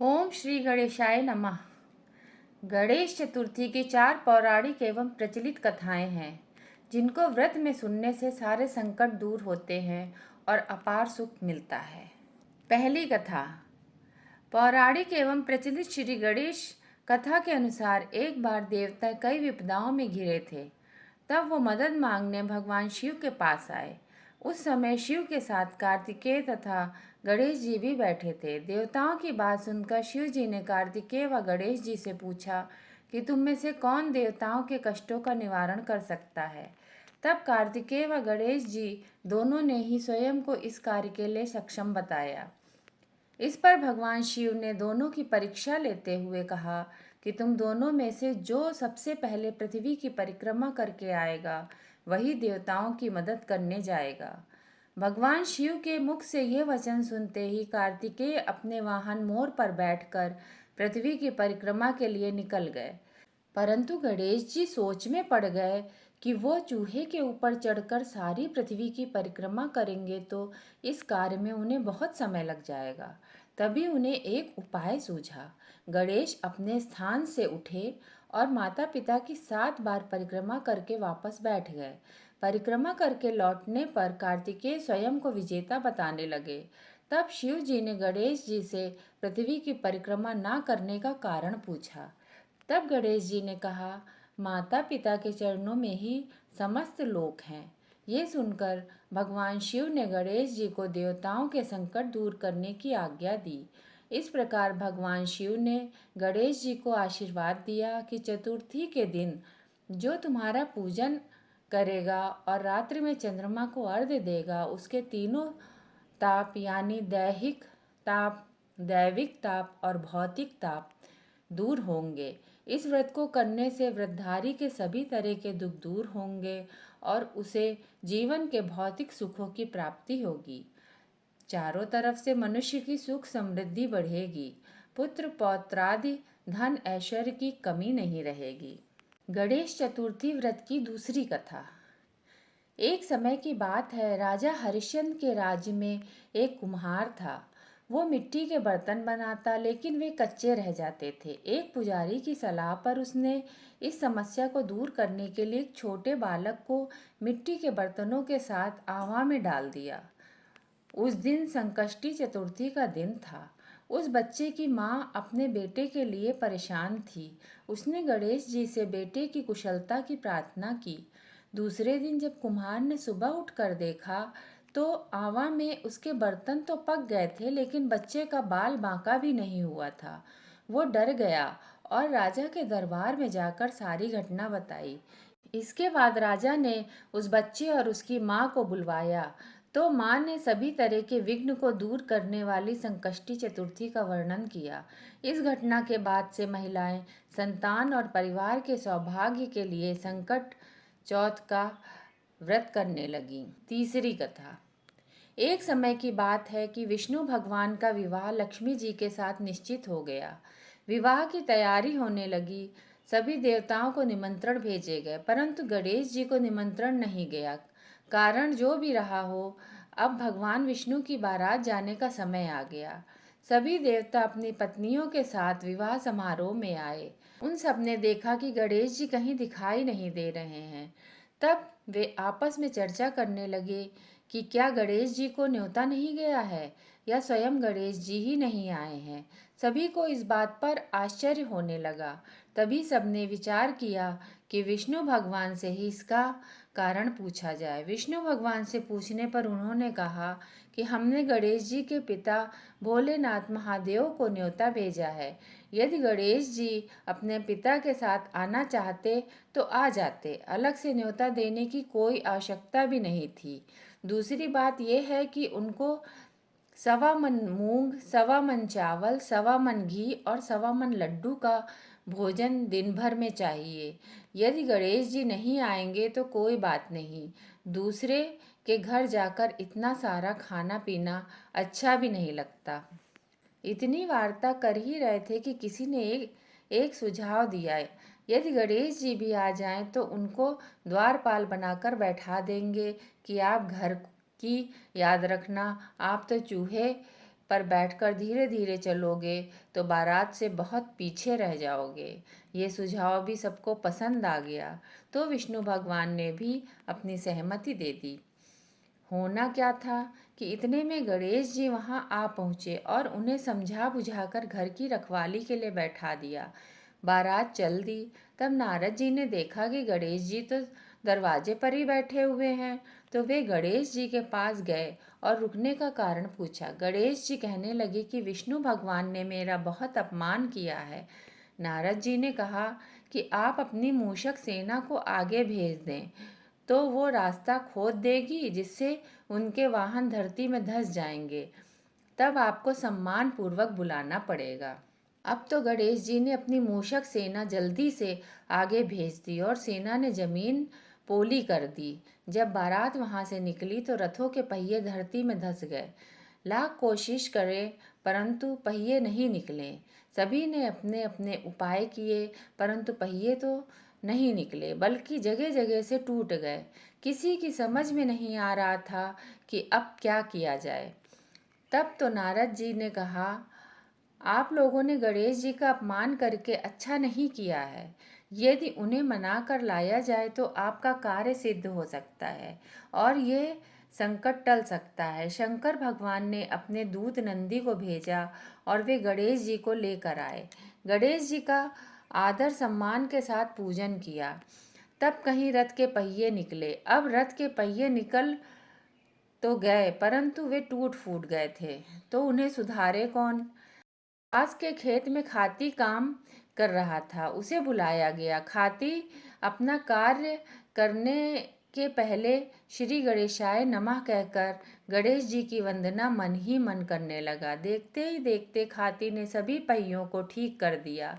ओम श्री गणेशाय नमः। गणेश चतुर्थी की 4 पौराणिक एवं प्रचलित कथाएं हैं जिनको व्रत में सुनने से सारे संकट दूर होते हैं और अपार सुख मिलता है। पहली कथा। पौराणिक एवं प्रचलित श्री गणेश कथा के अनुसार एक बार देवता कई विपदाओं में घिरे थे। तब वो मदद मांगने भगवान शिव के पास आए। उस समय शिव के साथ कार्तिकेय तथा गणेश जी भी बैठे थे। देवताओं की बात सुनकर शिव जी ने कार्तिकेय व गणेश जी से पूछा कि तुम में से कौन देवताओं के कष्टों का निवारण कर सकता है। तब कार्तिकेय व गणेश जी दोनों ने ही स्वयं को इस कार्य के लिए सक्षम बताया। इस पर भगवान शिव ने दोनों की परीक्षा लेते हुए कहा कि तुम दोनों में से जो सबसे पहले पृथ्वी की परिक्रमा करके आएगा वही देवताओं की मदद करने जाएगा। भगवान शिव के मुख से यह वचन सुनते ही कार्तिकेय अपने वाहन मोर पर बैठकर पृथ्वी की परिक्रमा के लिए निकल गए। परंतु गणेश जी सोच में पड़ गए कि वो चूहे के ऊपर चढ़कर सारी पृथ्वी की परिक्रमा करेंगे तो इस कार्य में उन्हें बहुत समय लग जाएगा। तभी उन्हें एक उपाय सूझा। गणेश अपने स्थान से उठे और माता पिता की 7 बार परिक्रमा करके वापस बैठ गए। परिक्रमा करके लौटने पर कार्तिकेय स्वयं को विजेता बताने लगे। तब शिव जी ने गणेश जी से पृथ्वी की परिक्रमा ना करने का कारण पूछा। तब गणेश जी ने कहा, माता पिता के चरणों में ही समस्त लोक हैं। ये सुनकर भगवान शिव ने गणेश जी को देवताओं के संकट दूर करने की आज्ञा दी। इस प्रकार भगवान शिव ने गणेश जी को आशीर्वाद दिया कि चतुर्थी के दिन जो तुम्हारा पूजन करेगा और रात्रि में चंद्रमा को अर्घ्य देगा उसके तीनों ताप यानी दैविक ताप और भौतिक ताप दूर होंगे। इस व्रत को करने से व्रतधारी के सभी तरह के दुख दूर होंगे और उसे जीवन के भौतिक सुखों की प्राप्ति होगी। चारों तरफ से मनुष्य की सुख समृद्धि बढ़ेगी। पुत्र पौत्रादि धन ऐश्वर्य की कमी नहीं रहेगी। गणेश चतुर्थी व्रत की दूसरी कथा। एक समय की बात है, राजा हरिश्चंद्र के राज्य में एक कुम्हार था। वो मिट्टी के बर्तन बनाता लेकिन वे कच्चे रह जाते थे। एक पुजारी की सलाह पर उसने इस समस्या को दूर करने के लिए एक छोटे बालक को मिट्टी के बर्तनों के साथ आवा में डाल दिया। उस दिन संकष्टी चतुर्थी का दिन था। उस बच्चे की माँ अपने बेटे के लिए परेशान थी। उसने गणेश जी से बेटे की कुशलता की प्रार्थना की। दूसरे दिन जब कुम्हार ने सुबह उठकर देखा तो आवा में उसके बर्तन तो पक गए थे लेकिन बच्चे का बाल बांका भी नहीं हुआ था। वो डर गया और राजा के दरबार में जाकर सारी घटना बताई। इसके बाद राजा ने उस बच्चे और उसकी माँ को बुलवाया तो माँ ने सभी तरह के विघ्न को दूर करने वाली संकष्टी चतुर्थी का वर्णन किया। इस घटना के बाद से महिलाएं संतान और परिवार के सौभाग्य के लिए संकट चौथ का व्रत करने लगीं। तीसरी कथा। एक समय की बात है कि विष्णु भगवान का विवाह लक्ष्मी जी के साथ निश्चित हो गया। विवाह की तैयारी होने लगी। सभी देवताओं को निमंत्रण भेजे गए परंतु गणेश जी को निमंत्रण नहीं गया। कारण जो भी रहा हो, अब भगवान विष्णु की बारात जाने का समय आ गया। सभी देवता अपनी पत्नियों के साथ विवाह समारोह में आए। उन सब ने देखा कि गणेश जी कहीं दिखाई नहीं दे रहे हैं। तब वे आपस में चर्चा करने लगे कि क्या गणेश जी को न्योता नहीं गया है या स्वयं गणेश जी ही नहीं आए हैं। सभी को इस बात पर आश्चर्य होने लगा। तभी सबने विचार किया कि विष्णु भगवान से ही इसका कारण पूछा जाए। विष्णु भगवान से पूछने पर उन्होंने कहा कि हमने गणेश जी के पिता भोलेनाथ महादेव को न्योता भेजा है। यदि गणेश जी अपने पिता के साथ आना चाहते तो आ जाते, अलग से न्योता देने की कोई आवश्यकता भी नहीं थी। दूसरी बात यह है कि उनको 1.25 मन मूंग, 1.25 मन चावल, 1.25 मन घी और 1.25 मन लड्डू का भोजन दिन भर में चाहिए। यदि गणेश जी नहीं आएंगे तो कोई बात नहीं, दूसरे के घर जाकर इतना सारा खाना पीना अच्छा भी नहीं लगता। इतनी वार्ता कर ही रहे थे कि किसी ने एक सुझाव दिया। यदि गणेश जी भी आ जाएं तो उनको द्वारपाल बनाकर बैठा देंगे कि आप घर की याद रखना, आप तो चूहे पर बैठकर धीरे धीरे चलोगे तो बारात से बहुत पीछे रह जाओगे। ये सुझाव भी सबको पसंद आ गया, तो विष्णु भगवान ने भी अपनी सहमति दे दी। होना क्या था कि इतने में गणेश जी वहां आ पहुंचे और उन्हें समझा बुझाकर घर की रखवाली के लिए बैठा दिया। बारात चल दी। तब नारद जी ने देखा कि गणेश जी तो दरवाजे पर ही बैठे हुए हैं, तो वे गणेश जी के पास गए और रुकने का कारण पूछा। गणेश जी कहने लगे कि विष्णु भगवान ने मेरा बहुत अपमान किया है। नारद जी ने कहा कि आप अपनी मूषक सेना को आगे भेज दें, तो वो रास्ता खोद देगी, जिससे उनके वाहन धरती में धंस जाएंगे। तब आपको सम्मान पूर्वक बुलाना पड़ेगा। अब तो गणेश जी ने अपनी मूषक सेना जल्दी से आगे भेज दी और सेना ने जमीन पोली कर दी। जब बारात वहां से निकली तो रथों के पहिए धरती में धंस गए। लाख कोशिश करे परंतु पहिए नहीं निकले। सभी ने अपने अपने उपाय किए, परंतु पहिए तो नहीं निकले, बल्कि जगह जगह से टूट गए। किसी की समझ में नहीं आ रहा था कि अब क्या किया जाए। तब तो नारद जी ने कहा, आप लोगों ने गणेश जी का अपमान करके अच्छा नहीं किया है। यदि उन्हें मना कर लाया जाए तो आपका कार्य सिद्ध हो सकता है और ये संकट टल सकता है। शंकर भगवान ने अपने दूत नंदी को भेजा और वे गणेश जी को लेकर आए। गणेश जी का आदर सम्मान के साथ पूजन किया। तब कहीं रथ के पहिए निकले। अब रथ के पहिए निकल तो गए, परंतु वे टूट फूट गए थे, तो उन्हें सुधारे कौन। पास के खेत में खाती काम कर रहा था, उसे बुलाया गया। खाती अपना कार्य करने के पहले श्री गणेशाय नमः कहकर गणेश जी की वंदना मन ही मन करने लगा। देखते ही देखते खाती ने सभी पहियों को ठीक कर दिया।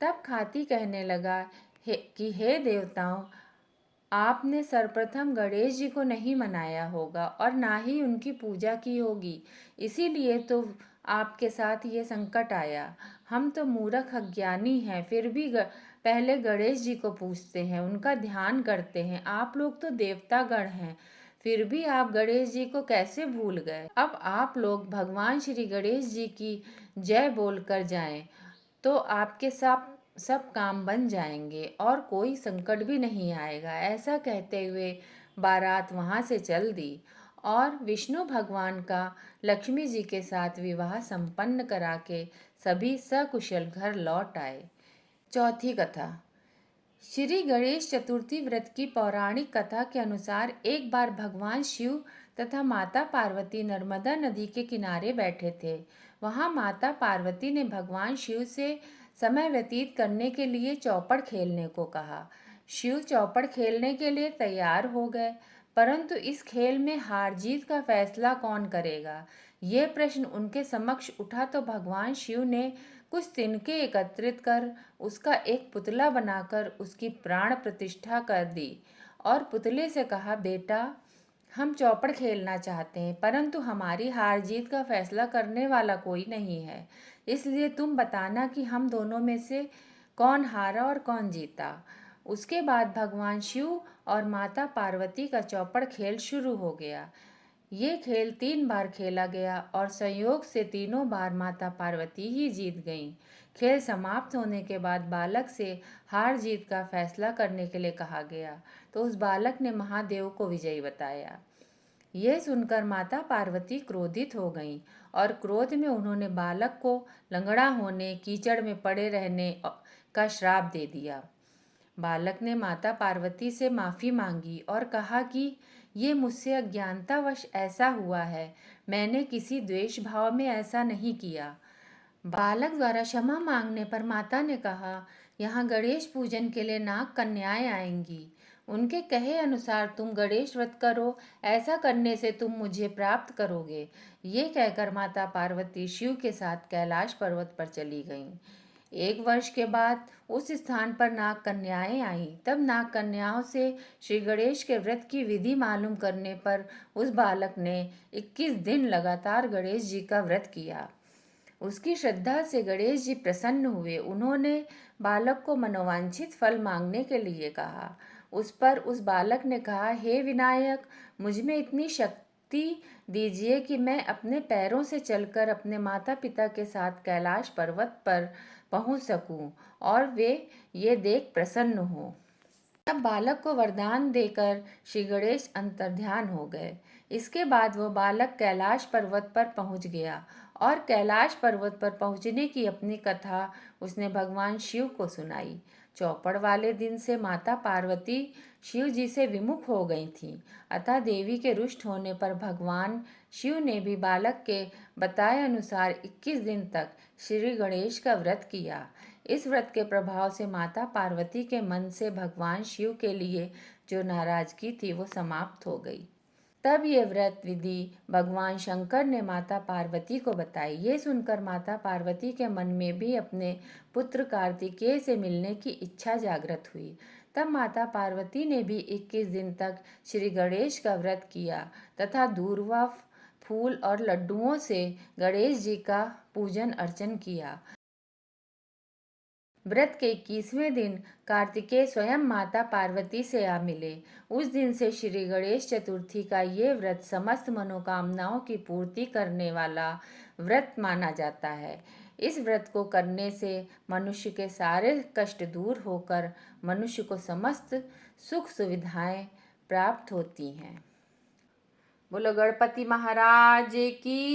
तब खाती कहने लगा हे देवताओं, आपने सर्वप्रथम गणेश जी को नहीं मनाया होगा और ना ही उनकी पूजा की होगी, इसीलिए तो आपके साथ ये संकट आया। हम तो मूर्ख अज्ञानी हैं, फिर भी पहले गणेश जी को पूजते हैं, उनका ध्यान करते हैं। आप लोग तो देवतागण हैं, फिर भी आप गणेश जी को कैसे भूल गए। अब आप लोग भगवान श्री गणेश जी की जय बोलकर जाएं, तो आपके सब काम बन जाएंगे और कोई संकट भी नहीं आएगा। ऐसा कहते हुए बारात वहां से चल दी और विष्णु भगवान का लक्ष्मी जी के साथ विवाह संपन्न करा के सभी सकुशल घर लौट आए। चौथी कथा। श्री गणेश चतुर्थी व्रत की पौराणिक कथा के अनुसार एक बार भगवान शिव तथा माता पार्वती नर्मदा नदी के किनारे बैठे थे। वहां माता पार्वती ने भगवान शिव से समय व्यतीत करने के लिए चौपड़ खेलने को कहा। शिव चौपड़ खेलने के लिए तैयार हो गए, परंतु इस खेल में हार जीत का फैसला कौन करेगा, ये प्रश्न उनके समक्ष उठा तो भगवान शिव ने कुछ तिनके एकत्रित कर उसका एक पुतला बनाकर उसकी प्राण प्रतिष्ठा कर दी और पुतले से कहा, बेटा, हम चौपड़ खेलना चाहते हैं, परंतु हमारी हार जीत का फैसला करने वाला कोई नहीं है, इसलिए तुम बताना कि हम दोनों में से कौन हारा और कौन जीता। उसके बाद भगवान शिव और माता पार्वती का चौपड़ खेल शुरू हो गया। ये खेल 3 बार खेला गया और संयोग से तीनों बार माता पार्वती ही जीत गईं। खेल समाप्त होने के बाद बालक से हार जीत का फैसला करने के लिए कहा गया, तो उस बालक ने महादेव को विजयी बताया। यह सुनकर माता पार्वती क्रोधित हो गईं और क्रोध में उन्होंने बालक को लंगड़ा होने, कीचड़ में पड़े रहने का श्राप दे दिया। बालक ने माता पार्वती से माफ़ी मांगी और कहा कि ये मुझसे अज्ञानतावश ऐसा हुआ है, मैंने किसी द्वेष भाव में ऐसा नहीं किया। बालक द्वारा क्षमा मांगने पर माता ने कहा, यहाँ गणेश पूजन के लिए नाग कन्याएं आएंगी, उनके कहे अनुसार तुम गणेश व्रत करो, ऐसा करने से तुम मुझे प्राप्त करोगे। ये कहकर माता पार्वती शिव के साथ कैलाश पर्वत पर चली गईं। 1 वर्ष के बाद उस स्थान पर नाग कन्याएं आईं। तब नाग कन्याओं से श्री गणेश के व्रत की विधि मालूम करने पर उस बालक ने 21 दिन लगातार गणेश जी का व्रत किया। उसकी श्रद्धा से गणेश जी प्रसन्न हुए। उन्होंने बालक को मनोवांछित फल मांगने के लिए कहा। उस पर उस बालक ने कहा, हे विनायक, मुझ में इतनी दीजिए कि मैं अपने पैरों से चलकर अपने माता पिता के साथ कैलाश पर्वत पर पहुंच सकूं और वे ये देख प्रसन्न हों। तब बालक को वरदान देकर श्री गणेश अंतर्ध्यान हो गए। इसके बाद वह बालक कैलाश पर्वत पर पहुंच गया और कैलाश पर्वत पर पहुंचने की अपनी कथा उसने भगवान शिव को सुनाई। चौपड़ वाले दिन से माता पार्वती शिव जी से विमुख हो गई थीं, अतः देवी के रुष्ट होने पर भगवान शिव ने भी बालक के बताए अनुसार 21 दिन तक श्री गणेश का व्रत किया। इस व्रत के प्रभाव से माता पार्वती के मन से भगवान शिव के लिए जो नाराजगी थी वो समाप्त हो गई। तब ये व्रत विधि भगवान शंकर ने माता पार्वती को बताई। ये सुनकर माता पार्वती के मन में भी अपने पुत्र कार्तिकेय से मिलने की इच्छा जागृत हुई। तब माता पार्वती ने भी 21 दिन तक श्री गणेश का व्रत किया तथा दूर्वा, फूल और लड्डुओं से गणेश जी का पूजन अर्चन किया। व्रत के 21वें दिन कार्तिकेय स्वयं माता पार्वती से आ मिले। उस दिन से श्री गणेश चतुर्थी का ये व्रत समस्त मनोकामनाओं की पूर्ति करने वाला व्रत माना जाता है। इस व्रत को करने से मनुष्य के सारे कष्ट दूर होकर मनुष्य को समस्त सुख सुविधाएं प्राप्त होती हैं। बोलो गणपति महाराज की।